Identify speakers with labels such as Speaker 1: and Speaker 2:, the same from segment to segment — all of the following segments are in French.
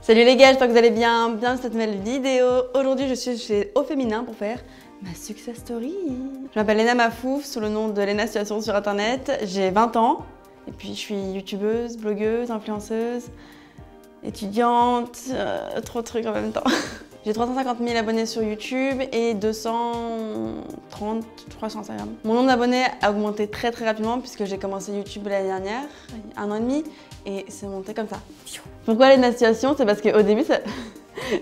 Speaker 1: Salut les gars, j'espère que vous allez bien. Bienvenue dans cette nouvelle vidéo. Aujourd'hui, je suis chez Au Féminin pour faire ma success story. Je m'appelle Léna Mafouf, sous le nom de Léna Situation sur internet. J'ai 20 ans et puis je suis youtubeuse, blogueuse, influenceuse, étudiante, trop de trucs en même temps. J'ai 350 000 abonnés sur YouTube et 230, je crois, sur Instagram. Mon nombre d'abonnés a augmenté très rapidement puisque j'ai commencé YouTube l'année dernière, 1 an et demi, et c'est monté comme ça. Pourquoi Léna Situation? C'est parce qu'au début,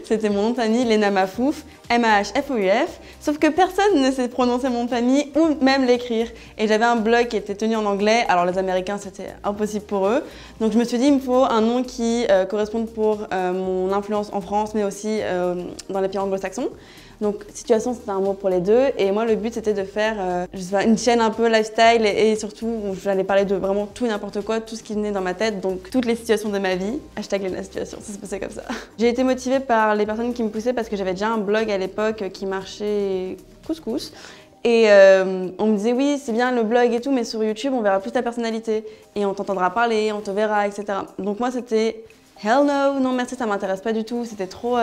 Speaker 1: c'était mon nom de famille, Léna Mafouf, M-A-H-F-O-U-F, sauf que personne ne sait prononcer mon nom de famille ou même l'écrire. Et j'avais un blog qui était tenu en anglais, alors les Américains c'était impossible pour eux. Donc je me suis dit, il me faut un nom qui corresponde pour mon influence en France, mais aussi dans les pays anglo-saxons. Donc situation, c'était un mot pour les deux, et moi le but c'était de faire je sais pas, une chaîne un peu lifestyle et surtout où j'allais parler de vraiment tout et n'importe quoi, tout ce qui venait dans ma tête, donc toutes les situations de ma vie. Hashtag Léna Situation, ça se passait comme ça. J'ai été motivée par les personnes qui me poussaient parce que j'avais déjà un blog à l'époque qui marchait couscous. Et on me disait oui, c'est bien le blog et tout, mais sur YouTube on verra plus ta personnalité et on t'entendra parler, on te verra, etc. Donc moi c'était hell no, non merci, ça m'intéresse pas du tout, c'était trop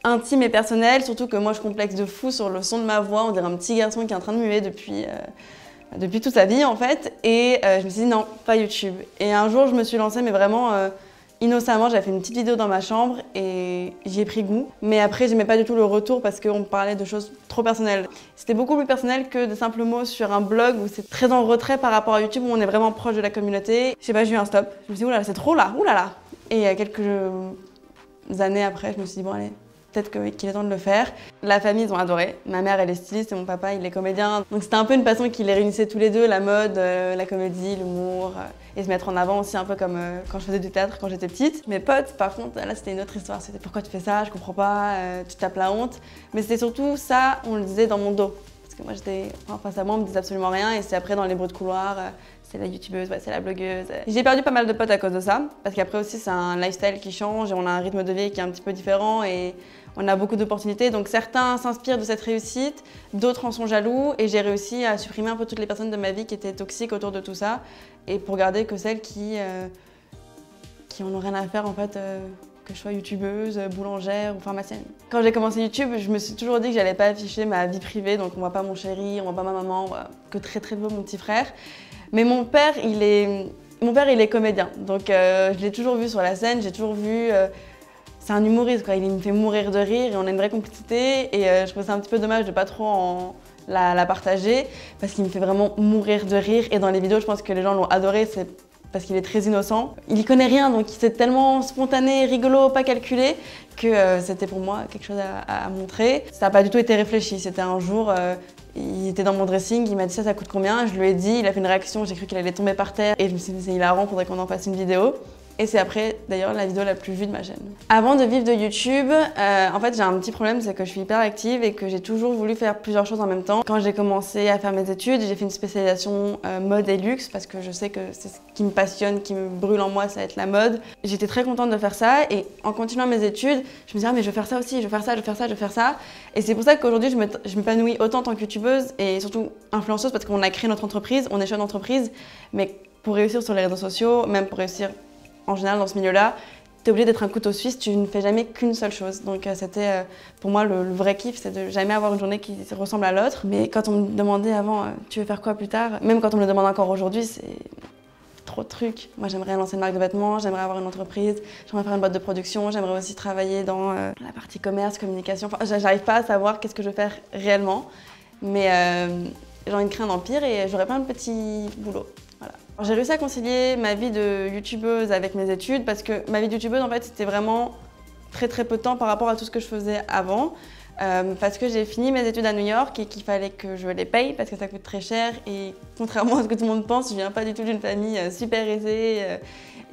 Speaker 1: intime et personnel, surtout que moi je complexe de fou sur le son de ma voix, on dirait un petit garçon qui est en train de muer depuis toute sa vie en fait, et je me suis dit non, pas YouTube. Et un jour je me suis lancée, mais vraiment innocemment, j'avais fait une petite vidéo dans ma chambre et j'y ai pris goût, mais après j'aimais pas du tout le retour parce qu'on me parlait de choses trop personnelles. C'était beaucoup plus personnel que de simples mots sur un blog où c'est très en retrait par rapport à YouTube où on est vraiment proche de la communauté. Je sais pas, j'ai eu un stop, je me suis dit oulala, c'est trop là, oulala. Et quelques années après, je me suis dit bon allez, peut-être qu'il est temps de le faire. La famille, ils ont adoré. Ma mère, elle est styliste et mon papa, il est comédien. Donc c'était un peu une passion qui les réunissait tous les deux, la mode, la comédie, l'humour, et se mettre en avant aussi un peu comme quand je faisais du théâtre quand j'étais petite. Mes potes, par contre, là c'était une autre histoire. C'était pourquoi tu fais ça, je comprends pas, tu tapes la honte. Mais c'était surtout ça, on le disait dans mon dos. Parce que moi j'étais, face à moi, on me disait absolument rien, et c'est après dans les bruits de couloir, c'est la youtubeuse, ouais, c'est la blogueuse. J'ai perdu pas mal de potes à cause de ça, parce qu'après aussi c'est un lifestyle qui change et on a un rythme de vie qui est un petit peu différent et on a beaucoup d'opportunités. Donc certains s'inspirent de cette réussite, d'autres en sont jaloux, et j'ai réussi à supprimer un peu toutes les personnes de ma vie qui étaient toxiques autour de tout ça, et pour garder que celles qui en ont rien à faire en fait, que je sois youtubeuse, boulangère ou pharmacienne. Quand j'ai commencé YouTube, je me suis toujours dit que j'allais pas afficher ma vie privée, donc on voit pas mon chéri, on voit pas ma maman, on voit que très peu mon petit frère. Mais mon père, il est comédien, donc je l'ai toujours vu sur la scène, j'ai toujours vu... c'est un humoriste, quoi. Il me fait mourir de rire et on a une vraie complicité, et je trouve ça un petit peu dommage de pas trop la partager parce qu'il me fait vraiment mourir de rire, et dans les vidéos, je pense que les gens l'ont adoré, c'est parce qu'il est très innocent. Il y connaît rien, donc c'est tellement spontané, rigolo, pas calculé, que c'était pour moi quelque chose à montrer. Ça n'a pas du tout été réfléchi, c'était un jour... il était dans mon dressing, il m'a dit ça coûte combien? Je lui ai dit, il a fait une réaction, j'ai cru qu'il allait tomber par terre et je me suis dit c'est hilarant, faudrait qu'on en fasse une vidéo. Et c'est après, d'ailleurs, la vidéo la plus vue de ma chaîne. Avant de vivre de YouTube, en fait, j'ai un petit problème, c'est que je suis hyper active et que j'ai toujours voulu faire plusieurs choses en même temps. Quand j'ai commencé à faire mes études, j'ai fait une spécialisation mode et luxe parce que je sais que c'est ce qui me passionne, qui me brûle en moi, ça va être la mode. J'étais très contente de faire ça, et en continuant mes études, je me disais ah mais je vais faire ça aussi, je vais faire ça, je vais faire ça, je vais faire ça. Et c'est pour ça qu'aujourd'hui, je m'épanouis autant en tant que youtubeuse et surtout influenceuse, parce qu'on a créé notre entreprise, on est chef d'entreprise, mais pour réussir sur les réseaux sociaux, même pour réussir en général dans ce milieu-là, tu es obligé d'être un couteau suisse, tu ne fais jamais qu'une seule chose. Donc c'était pour moi le vrai kiff, c'est de jamais avoir une journée qui ressemble à l'autre. Mais quand on me demandait avant, tu veux faire quoi plus tard, même quand on me le demande encore aujourd'hui, c'est trop de trucs. Moi j'aimerais lancer une marque de vêtements, j'aimerais avoir une entreprise, j'aimerais faire une boîte de production, j'aimerais aussi travailler dans la partie commerce, communication. Enfin, j'arrive pas à savoir qu'est-ce que je veux faire réellement, mais j'ai envie de créer un empire et j'aurais plein de petits boulots. J'ai réussi à concilier ma vie de youtubeuse avec mes études, parce que ma vie de youtubeuse, en fait, c'était vraiment très peu de temps par rapport à tout ce que je faisais avant. Parce que j'ai fini mes études à New York et qu'il fallait que je les paye parce que ça coûte très cher, et contrairement à ce que tout le monde pense, je viens pas du tout d'une famille super aisée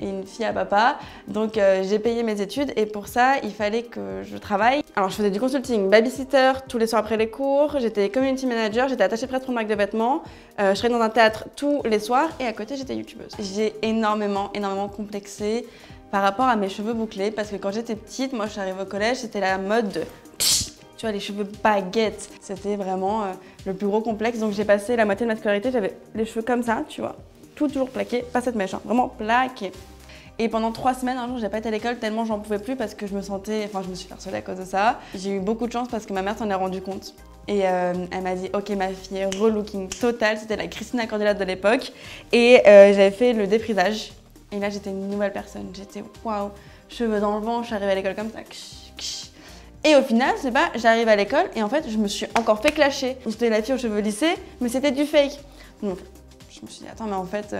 Speaker 1: et une fille à papa. Donc j'ai payé mes études, et pour ça, il fallait que je travaille. Alors je faisais du consulting, babysitter tous les soirs après les cours, j'étais community manager, j'étais attachée presse pour une marque de vêtements, je travaillais dans un théâtre tous les soirs, et à côté j'étais youtubeuse. J'ai énormément complexé par rapport à mes cheveux bouclés, parce que quand j'étais petite, moi je suis arrivée au collège, c'était la mode de... Tu vois, les cheveux baguettes, c'était vraiment le plus gros complexe. Donc j'ai passé la moitié de ma scolarité, j'avais les cheveux comme ça, tu vois, tout toujours plaqué, pas cette mèche, hein, vraiment plaqué. Et pendant 3 semaines, un jour, j'ai pas été à l'école tellement j'en pouvais plus parce que je me suis fait harceler à cause de ça. J'ai eu beaucoup de chance parce que ma mère s'en est rendue compte. Et elle m'a dit, ok ma fille, relooking total, c'était la Christina Cordula de l'époque. Et j'avais fait le défrisage. Et là, j'étais une nouvelle personne. J'étais waouh, cheveux dans le vent, je suis arrivée à l'école comme ça. Et au final, c'est pas, j'arrive à l'école et en fait, je me suis encore fait clasher. J'étais la fille aux cheveux lissés, mais c'était du fake. Donc, je me suis dit, attends, mais en fait,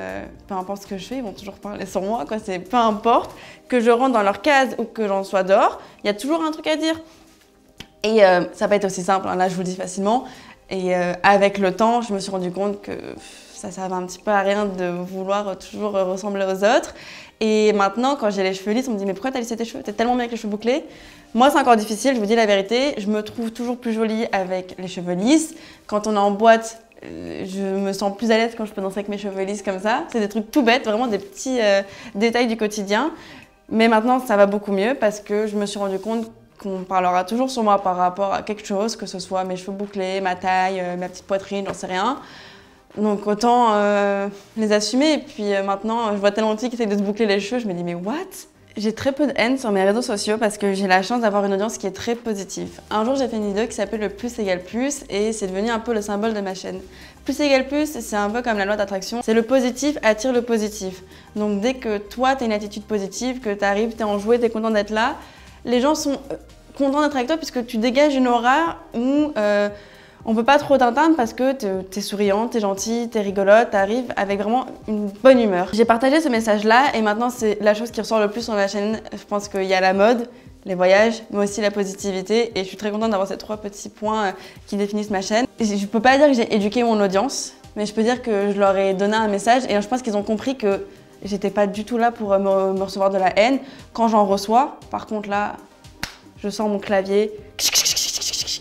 Speaker 1: peu importe ce que je fais, ils vont toujours parler sur moi, quoi. C'est peu importe que je rentre dans leur case ou que j'en sois dehors, il y a toujours un truc à dire. Et ça va être aussi simple, hein, là, je vous le dis facilement. Et avec le temps, je me suis rendu compte que ça servait un petit peu à rien de vouloir toujours ressembler aux autres. Et maintenant, quand j'ai les cheveux lisses, on me dit, mais pourquoi t'as lissé tes cheveux? T'es tellement bien avec les cheveux bouclés. Moi, c'est encore difficile, je vous dis la vérité. Je me trouve toujours plus jolie avec les cheveux lisses. Quand on est en boîte, je me sens plus à l'aise quand je peux danser avec mes cheveux lisses comme ça. C'est des trucs tout bêtes, vraiment des petits détails du quotidien. Mais maintenant, ça va beaucoup mieux parce que je me suis rendu compte qu'on parlera toujours sur moi par rapport à quelque chose, que ce soit mes cheveux bouclés, ma taille, ma petite poitrine, j'en sais rien. Donc autant les assumer. Et puis maintenant, je vois tellement de filles qui essayent de se boucler les cheveux, je me dis mais what? J'ai très peu de haine sur mes réseaux sociaux parce que j'ai la chance d'avoir une audience qui est très positive. Un jour, j'ai fait une vidéo qui s'appelle le plus égale plus et c'est devenu un peu le symbole de ma chaîne. Plus égale plus, c'est un peu comme la loi d'attraction. C'est le positif attire le positif. Donc dès que toi, tu as une attitude positive, que tu arrives, tu es enjoué, tu es content d'être là, les gens sont contents d'être avec toi puisque tu dégages une aura où on ne peut pas trop t'atteindre parce que t'es souriante, t'es gentille, t'es rigolote, t'arrives avec vraiment une bonne humeur. J'ai partagé ce message-là et maintenant c'est la chose qui ressort le plus sur ma chaîne. Je pense qu'il y a la mode, les voyages, mais aussi la positivité et je suis très contente d'avoir ces 3 petits points qui définissent ma chaîne. Je ne peux pas dire que j'ai éduqué mon audience, mais je peux dire que je leur ai donné un message et je pense qu'ils ont compris que j'étais pas du tout là pour me recevoir de la haine. Quand j'en reçois, par contre là, je sors mon clavier.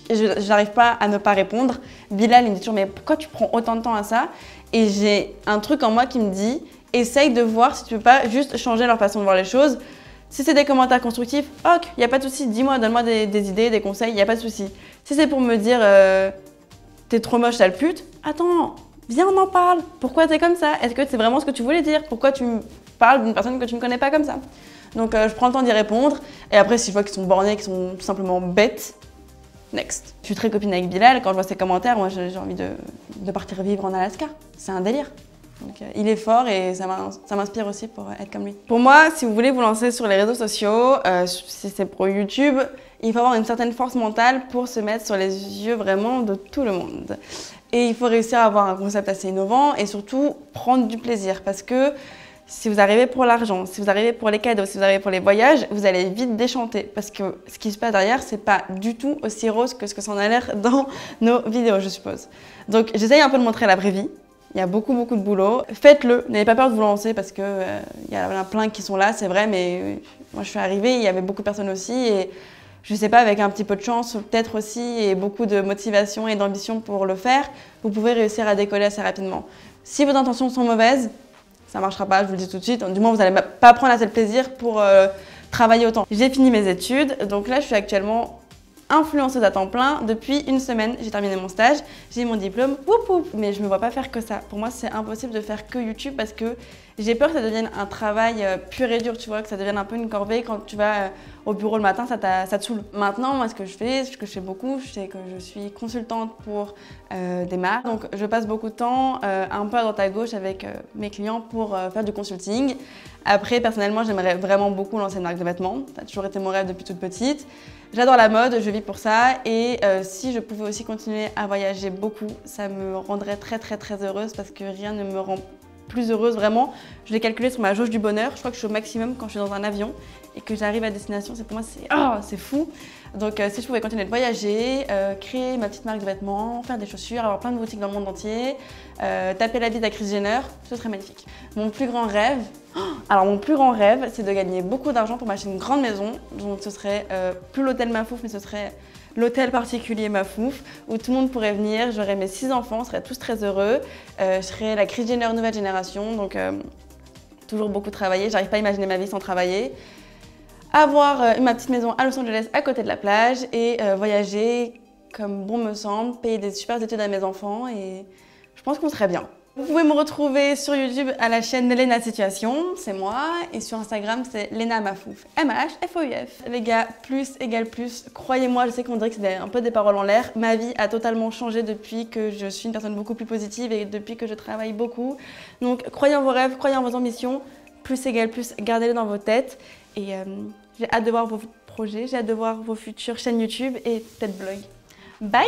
Speaker 1: Et je n'arrive pas à ne pas répondre. Bilal, il me dit toujours, mais pourquoi tu prends autant de temps à ça? Et j'ai un truc en moi qui me dit, essaye de voir si tu peux pas juste changer leur façon de voir les choses. Si c'est des commentaires constructifs, ok, il n'y a pas de souci, dis-moi, donne-moi des idées, des conseils, il n'y a pas de souci. Si c'est pour me dire, t'es trop moche, sale pute, attends, viens, on en parle. Pourquoi t'es comme ça? Est-ce que c'est vraiment ce que tu voulais dire? Pourquoi tu me parles d'une personne que tu ne connais pas comme ça? Donc je prends le temps d'y répondre. Et après, si je vois qu'ils sont bornés, qu'ils sont tout simplement bêtes, next. Je suis très copine avec Bilal, quand je vois ses commentaires, moi j'ai envie de partir vivre en Alaska. C'est un délire. Donc il est fort et ça m'inspire aussi pour être comme lui. Pour moi, si vous voulez vous lancer sur les réseaux sociaux, si c'est pour YouTube, il faut avoir une certaine force mentale pour se mettre sur les yeux vraiment de tout le monde. Et il faut réussir à avoir un concept assez innovant et surtout prendre du plaisir parce que si vous arrivez pour l'argent, si vous arrivez pour les cadeaux, si vous arrivez pour les voyages, vous allez vite déchanter parce que ce qui se passe derrière, c'est pas du tout aussi rose que ce que ça en a l'air dans nos vidéos, je suppose. Donc j'essaye un peu de montrer la vraie vie. Il y a beaucoup de boulot. Faites-le, n'ayez pas peur de vous lancer parce que y en a plein qui sont là, c'est vrai, mais moi je suis arrivée, il y avait beaucoup de personnes aussi et je sais pas, avec un petit peu de chance, peut-être aussi, et beaucoup de motivation et d'ambition pour le faire, vous pouvez réussir à décoller assez rapidement. Si vos intentions sont mauvaises, ça ne marchera pas, je vous le dis tout de suite. Du moins, vous n'allez pas prendre assez de plaisir pour travailler autant. J'ai fini mes études, donc là, je suis actuellement influenceuse à temps plein. Depuis une semaine, j'ai terminé mon stage, j'ai mon diplôme, whoop whoop. Mais je ne me vois pas faire que ça. Pour moi, c'est impossible de faire que YouTube parce que j'ai peur que ça devienne un travail pur et dur, tu vois, que ça devienne un peu une corvée. Quand tu vas au bureau le matin, ça te saoule. Maintenant, moi, ce que je fais beaucoup, c'est que je suis consultante pour des marques. Donc, je passe beaucoup de temps un peu à droite à gauche avec mes clients pour faire du consulting. Après, personnellement, j'aimerais vraiment beaucoup lancer une marque de vêtements. Ça a toujours été mon rêve depuis toute petite. J'adore la mode, je vis pour ça et si je pouvais aussi continuer à voyager beaucoup, ça me rendrait très heureuse parce que rien ne me rend plus heureuse vraiment. Je l'ai calculé sur ma jauge du bonheur, je crois que je suis au maximum quand je suis dans un avion et que j'arrive à destination, pour moi c'est fou. Donc si je pouvais continuer de voyager, créer ma petite marque de vêtements, faire des chaussures, avoir plein de boutiques dans le monde entier, taper la vie de la Kris Jenner, ce serait magnifique. Mon plus grand rêve, c'est de gagner beaucoup d'argent pour m'acheter une grande maison. Donc ce serait plus l'hôtel Mafouf, mais ce serait l'hôtel particulier Mafouf, où tout le monde pourrait venir. J'aurais mes 6 enfants, on serait tous très heureux. Je serais la Kris Jenner nouvelle génération, donc toujours beaucoup travailler. J'arrive pas à imaginer ma vie sans travailler. Avoir ma petite maison à Los Angeles à côté de la plage et voyager comme bon me semble, payer des super études à mes enfants et je pense qu'on serait bien. Vous pouvez me retrouver sur YouTube à la chaîne Léna Situation, c'est moi, et sur Instagram c'est Léna Mafouf, M-A-H-F-O-U-F. Les gars, plus égale plus, croyez-moi, je sais qu'on dirait que c'est un peu des paroles en l'air, ma vie a totalement changé depuis que je suis une personne beaucoup plus positive et depuis que je travaille beaucoup. Donc croyez en vos rêves, croyez en vos ambitions, plus égale plus, gardez-les dans vos têtes. Et j'ai hâte de voir vos projets, j'ai hâte de voir vos futures chaînes YouTube et peut-être vlogs. Bye!